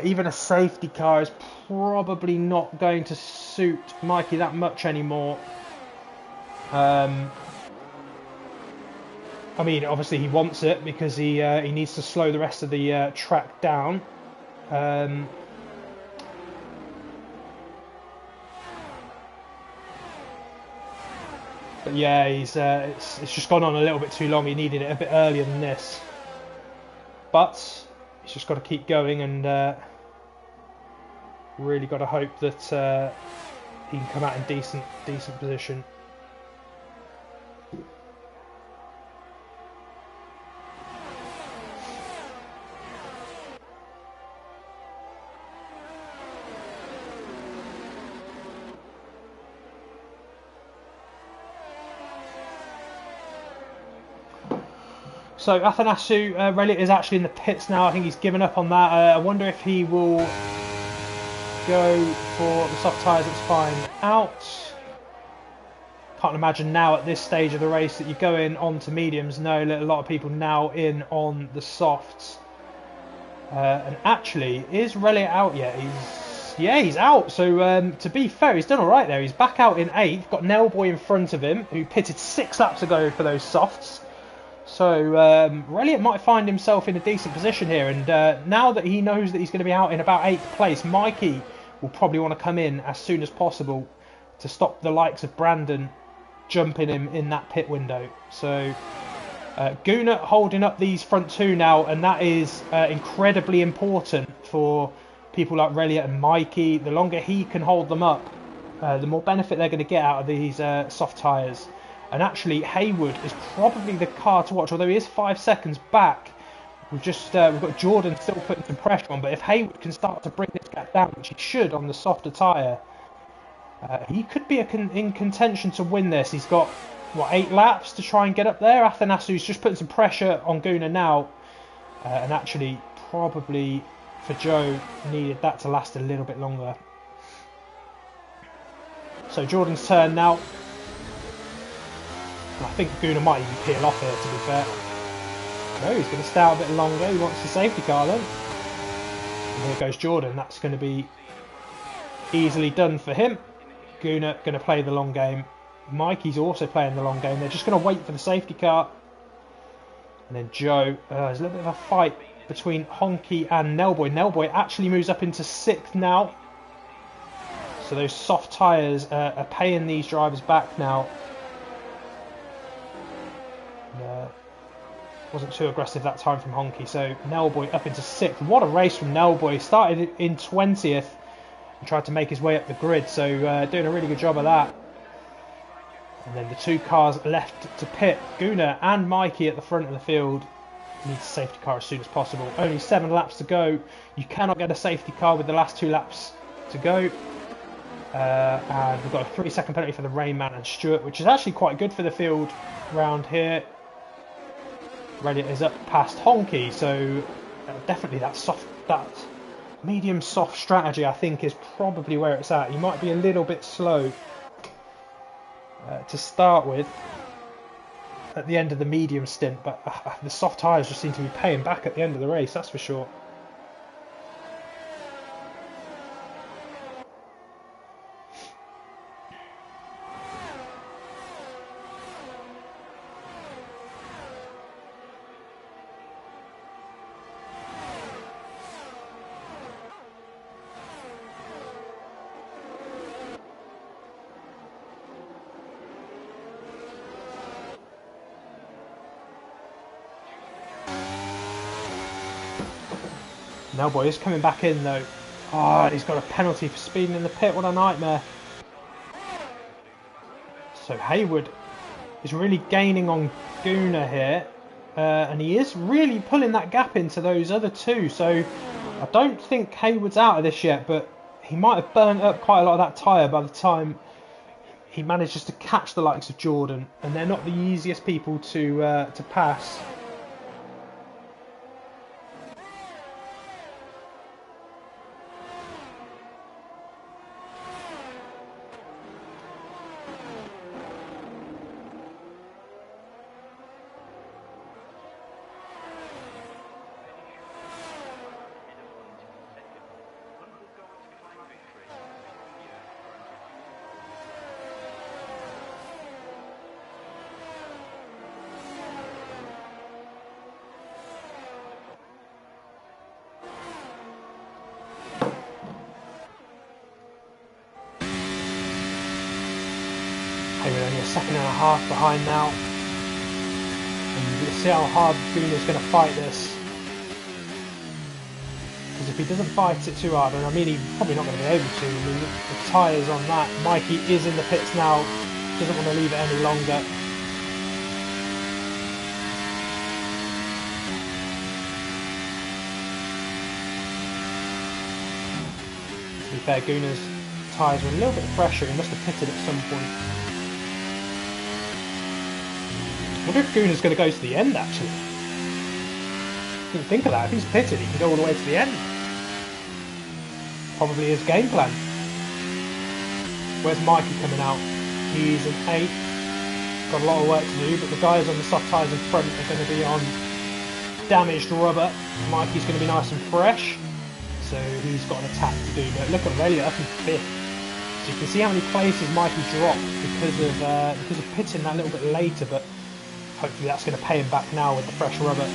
even a safety car is probably not going to suit Mikey that much anymore. I mean, obviously he wants it because he needs to slow the rest of the track down. But yeah, he's it's just gone on a little bit too long. He needed it a bit earlier than this. But he's just got to keep going, and really got to hope that he can come out in decent position. So Athanasu Relia is actually in the pits now. I think he's given up on that. I wonder if he will go for the soft tyres. It's fine out. Can't imagine now at this stage of the race that you go in onto mediums. No, a lot of people now in on the softs. And actually, is Relia out yet? He's Yeah, he's out. So to be fair, he's done all right there. He's back out in 8th. Got Nailboy in front of him, who pitted 6 laps ago for those softs. So Reliant might find himself in a decent position here. And now that he knows that he's going to be out in about 8th place, Mikey will probably want to come in as soon as possible to stop the likes of Brandon jumping him in that pit window. So Guna holding up these front 2 now, and that is incredibly important for people like Reliant and Mikey. The longer he can hold them up, the more benefit they're going to get out of these soft tyres. And actually, Haywood is probably the car to watch, although he is 5 seconds back. We've got Jordan still putting some pressure on, but if Haywood can start to bring this gap down, which he should on the softer tyre, he could be in contention to win this. He's got, 8 laps to try and get up there. Athanasu's just putting some pressure on Guna now, and actually probably for Joe needed that to last a little bit longer. So Jordan's turn now. I think Guna might even peel off here, to be fair. No, he's going to stay out a bit longer. He wants the safety car then. And here goes Jordan. That's going to be easily done for him. Guna going to play the long game. Mikey's also playing the long game. They're just going to wait for the safety car. And then Joe. There's a little bit of a fight between Honky and Nailboy. Nailboy actually moves up into 6th now. So those soft tyres are paying these drivers back now. Wasn't too aggressive that time from Honky. So Nailboy up into 6th. What a race from Nailboy. Started in 20th and tried to make his way up the grid. So doing a really good job of that. And then the 2 cars left to pit. Guna and Mikey at the front of the field. Needs a safety car as soon as possible. Only 7 laps to go. You cannot get a safety car with the last 2 laps to go. And we've got a 3-second penalty for the Rainman and Stewart, which is actually quite good for the field round here. Reddit is up past Honky, so definitely that medium soft strategy I think is probably where it's at. You might be a little bit slow to start with at the end of the medium stint, but the soft tyres just seem to be paying back at the end of the race, that's for sure. Nailboy is coming back in though. Oh, he's got a penalty for speeding in the pit. What a nightmare. So Haywood is really gaining on Guna here. And he is really pulling that gap into those other 2. So I don't think Haywood's out of this yet, but he might have burnt up quite a lot of that tyre by the time he manages to catch the likes of Jordan. And they're not the easiest people to pass. Haywood only a second and a half behind now. And we'll see how hard Guna's going to fight this. Because if he doesn't fight it too hard, and I mean he's probably not going to be able to, I mean the tyres on that. Mikey is in the pits now, doesn't want to leave it any longer. To be fair, Guna's tyres were a little bit of pressure, he must have pitted at some point. I wonder if Guna's going to go to the end actually. Didn't think of that. If he's pitted, he can go all the way to the end. Probably his game plan. Where's Mikey coming out? He's an 8. Got a lot of work to do, but the guys on the soft tyres in front are going to be on damaged rubber. Mikey's going to be nice and fresh. so he's got an attack to do. But look at Aurelia up in 5th. So you can see how many places Mikey dropped because of pitting that little bit later. But hopefully that's going to pay him back now with the fresh rubber.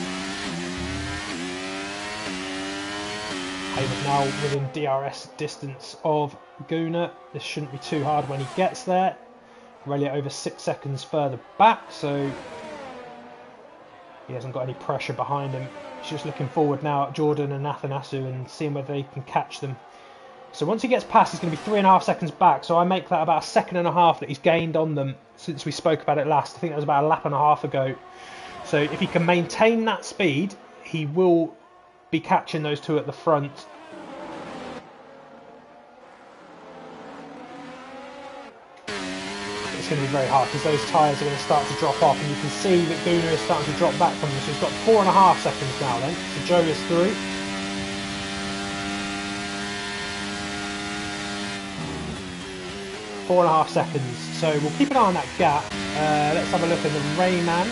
Hayward now within DRS distance of Gunnar. This shouldn't be too hard when he gets there. Aurelia over 6 seconds further back, so he hasn't got any pressure behind him. He's just looking forward now at Jordan and Athanasu and seeing whether he can catch them. So once he gets past, he's going to be 3.5 seconds back. So I make that about 1.5 seconds that he's gained on them since we spoke about it last. I think that was about 1.5 laps ago. So if he can maintain that speed, he will be catching those two at the front. It's going to be very hard because those tyres are going to start to drop off, and you can see that Gunnar is starting to drop back from them. So he's got 4.5 seconds now then. So Joe is through. Four and a half seconds. So we'll keep an eye on that gap. Let's have a look at the Rayman.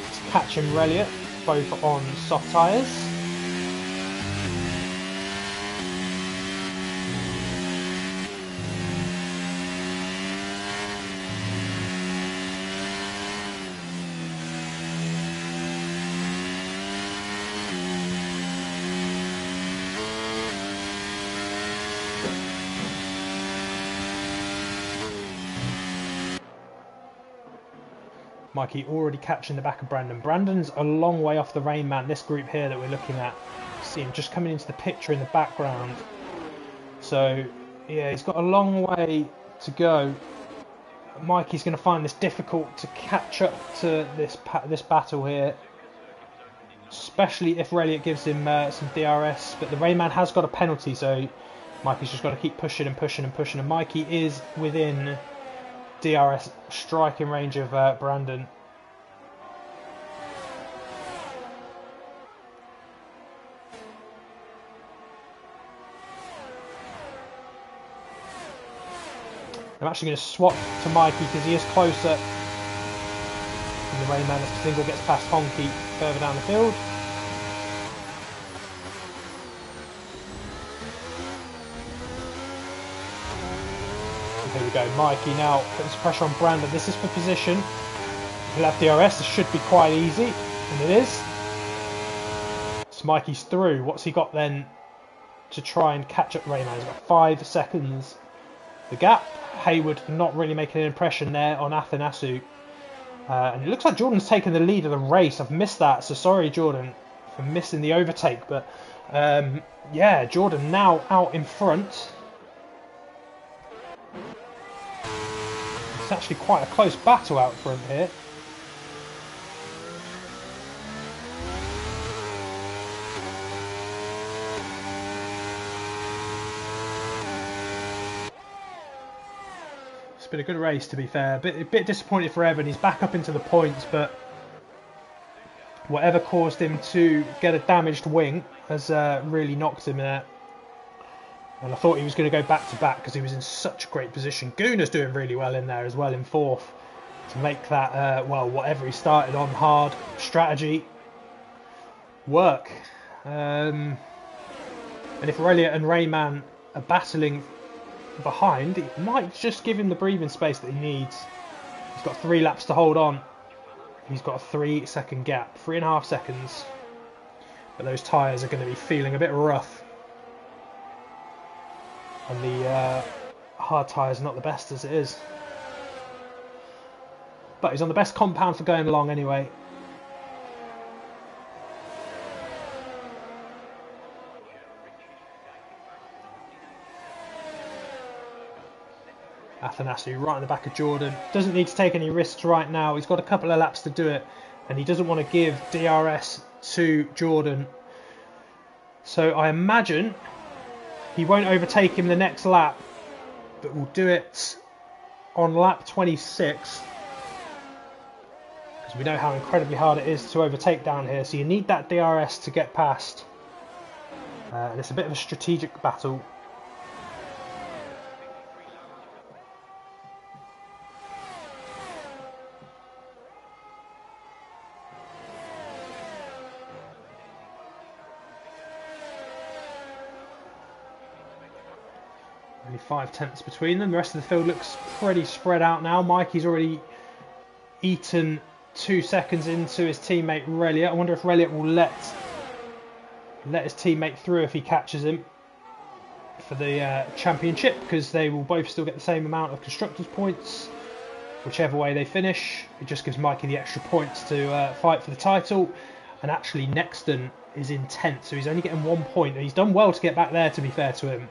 It's catching Aurelia, both on soft tyres. Mikey already catching the back of Brandon. Brandon's a long way off the Rain Man, this group here that we're looking at. See him just coming into the picture in the background. So, yeah, he's got a long way to go. Mikey's going to find this difficult to catch up to this battle here. Especially if Reliot gives him some DRS. But the Rain Man has got a penalty, so Mikey's just got to keep pushing and pushing and pushing. And Mikey is within DRS striking range of Brandon. I'm actually going to swap to Mikey because he is closer. And the Rayman as single gets past Honky further down the field. Here we go, Mikey now puts pressure on Brandon. This is for position. He'll have DRS, this should be quite easy, and it is. So Mikey's through. What's he got then to try and catch up Rayman? He's got 5 seconds. The gap. Hayward not really making an impression there on Athanasu. And it looks like Jordan's taken the lead of the race. I've missed that, so sorry Jordan for missing the overtake. But yeah, Jordan now out in front. It's actually quite a close battle out front here. It's been a good race, to be fair. A bit disappointed for Evan. He's back up into the points, but whatever caused him to get a damaged wing has really knocked him there. And I thought he was going to go back to back because he was in such a great position. Gunnar's doing really well in there as well in 4th to make that, well, whatever he started on, hard strategy work. And if Reliot and Rayman are battling behind, it might just give him the breathing space that he needs. He's got 3 laps to hold on. He's got a 3-second gap, 3.5 seconds. But those tyres are going to be feeling a bit rough. And the hard tyres are not the best as it is. But he's on the best compound for going along anyway. Athanasu right in the back of Jordan. Doesn't need to take any risks right now. He's got a couple of laps to do it. And he doesn't want to give DRS to Jordan. So I imagine he won't overtake him the next lap, but will do it on lap 26. Because we know how incredibly hard it is to overtake down here. So you need that DRS to get past. And it's a bit of a strategic battle. Only 5/10 between them. The rest of the field looks pretty spread out now. Mikey's already eaten 2 seconds into his teammate Reliot. I wonder if Reliot will let his teammate through if he catches him for the championship, because they will both still get the same amount of constructors points whichever way they finish. It just gives Mikey the extra points to fight for the title. And actually Nexton is in 10th, so he's only getting 1 point. And he's done well to get back there, to be fair to him,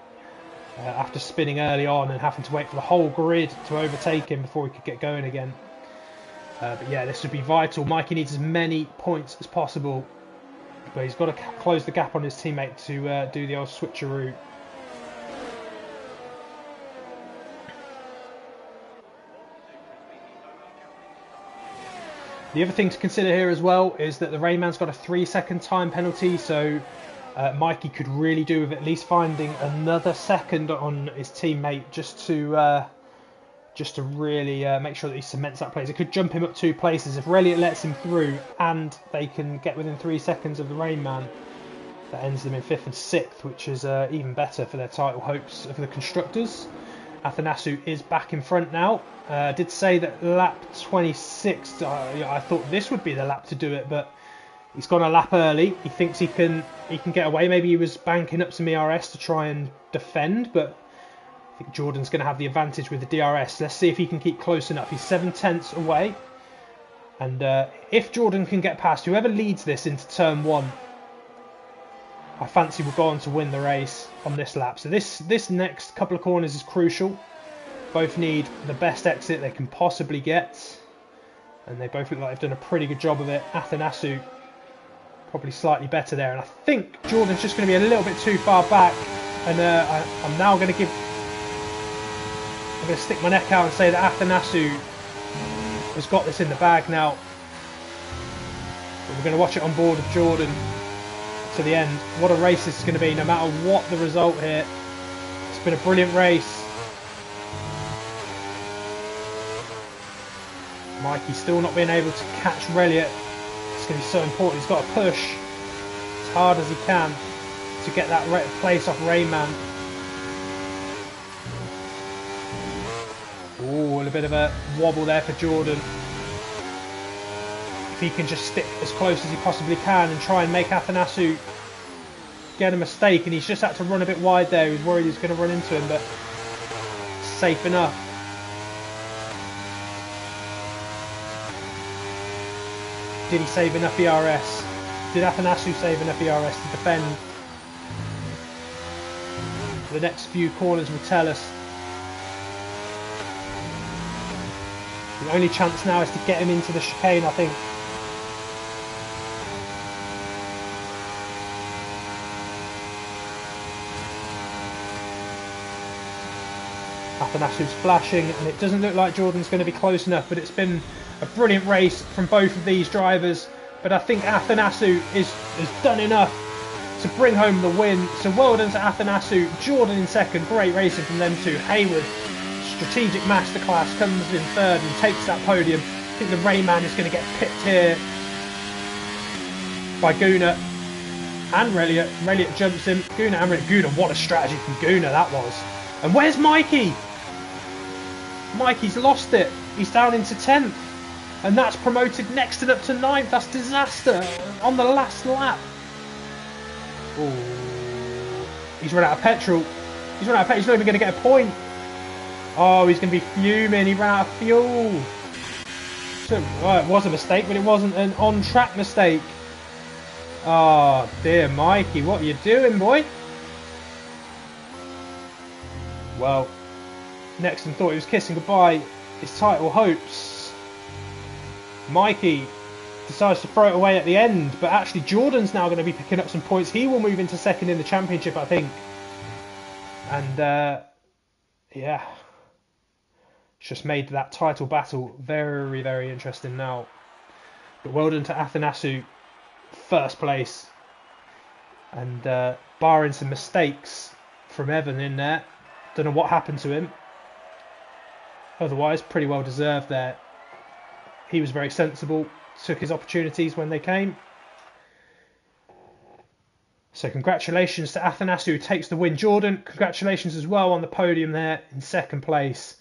after spinning early on and having to wait for the whole grid to overtake him before he could get going again. But yeah, this would be vital. Mikey needs as many points as possible, but he's got to close the gap on his teammate to do the old switcheroo. The other thing to consider here as well is that the Rainman's got a 3-second time penalty, so Mikey could really do with at least finding another second on his teammate just to really make sure that he cements that place. It could jump him up 2 places if Reliot lets him through and they can get within 3 seconds of the Rainman. That ends them in 5th and 6th, which is even better for their title hopes of the constructors. Athanasu is back in front now. Did say that lap 26, I thought this would be the lap to do it, but he's gone a lap early. He thinks he can get away. Maybe he was banking up some ERS to try and defend, but I think Jordan's going to have the advantage with the DRS. Let's see if he can keep close enough. He's 7/10 away, and if Jordan can get past whoever leads this into turn 1, I fancy will go on to win the race on this lap. So this next couple of corners is crucial. Both need the best exit they can possibly get, and they both look like they've done a pretty good job of it. Athanasu probably slightly better there, and I think Jordan's just going to be a little bit too far back. And I'm now going to stick my neck out and say that Athanasu has got this in the bag now. But we're going to watch it on board of Jordan to the end. What a race this is going to be, no matter what the result here. It's been a brilliant race. Mikey still not being able to catch Reliot. It's going to be so important. He's got to push as hard as he can to get that place off Rayman. Ooh, a bit of a wobble there for Jordan. If he can just stick as close as he possibly can and try and make Athanasu get a mistake, and he's just had to run a bit wide there. He was worried he was going to run into him, but safe enough. Did he save enough ERS? Did Athanasu save enough ERS to defend? The next few corners will tell us. The only chance now is to get him into the chicane, I think. Athanasu's flashing, and it doesn't look like Jordan's going to be close enough, but it's been a brilliant race from both of these drivers. But I think Athanasu has done enough to bring home the win. So well done to Athanasu. Jordan in second. Great racing from them two. Hayward, strategic masterclass, comes in third and takes that podium. I think the Rayman is going to get pipped here by Guna and Reliot. Reliot jumps him. Guna and Reliot. Guna, what a strategy from Guna that was. And where's Mikey? Mikey's lost it. He's down into 10th. And that's promoted Nexton up to 9th. That's disaster on the last lap. Ooh. He's run out of petrol. He's run out of petrol. He's not even going to get a point. Oh, he's going to be fuming. He ran out of fuel. So, well, it was a mistake, but it wasn't an on-track mistake. Oh, dear Mikey. What are you doing, boy? Well, Nexton thought he was kissing goodbye his title hopes. Mikey decides to throw it away at the end, but actually Jordan's now going to be picking up some points. He will move into second in the championship, I think. And yeah, it's just made that title battle very, very interesting now. But well done to Athanasu, first place. And barring some mistakes from Evan in there, don't know what happened to him. Otherwise, pretty well deserved there. He was very sensible, took his opportunities when they came. So congratulations to Athanasiou, who takes the win. Jordan, congratulations as well on the podium there in second place.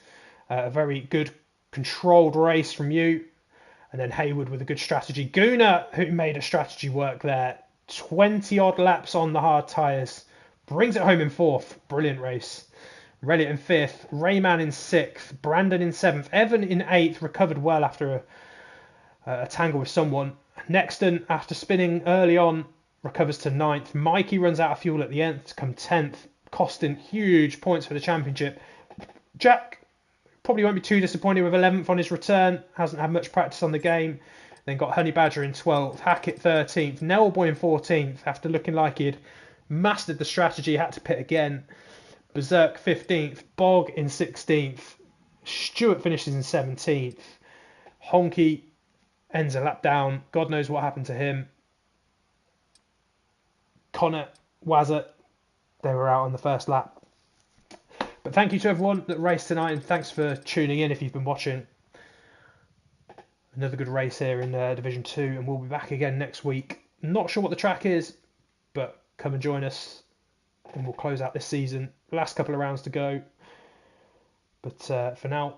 A very good controlled race from you. And then Hayward with a good strategy. Guna, who made a strategy work there. 20 odd laps on the hard tyres. Brings it home in fourth. Brilliant race. Reliot in fifth. Rayman in sixth. Brandon in seventh. Evan in eighth. Recovered well after a tangle with someone. Nexton, after spinning early on, recovers to ninth. Mikey runs out of fuel at the end to come 10th, costing huge points for the championship. Jack probably won't be too disappointed with 11th on his return. Hasn't had much practice on the game. Then got Honey Badger in 12th, Hackett 13th, Nellboy in 14th after looking like he'd mastered the strategy, had to pit again. Berserk 15th, Bog in 16th, Stewart finishes in 17th. Honky ends a lap down. God knows what happened to him. Connor, Wazza, they were out on the first lap. But thank you to everyone that raced tonight, and thanks for tuning in if you've been watching. Another good race here in Division 2, and we'll be back again next week. Not sure what the track is, but come and join us, and we'll close out this season. Last couple of rounds to go. But for now,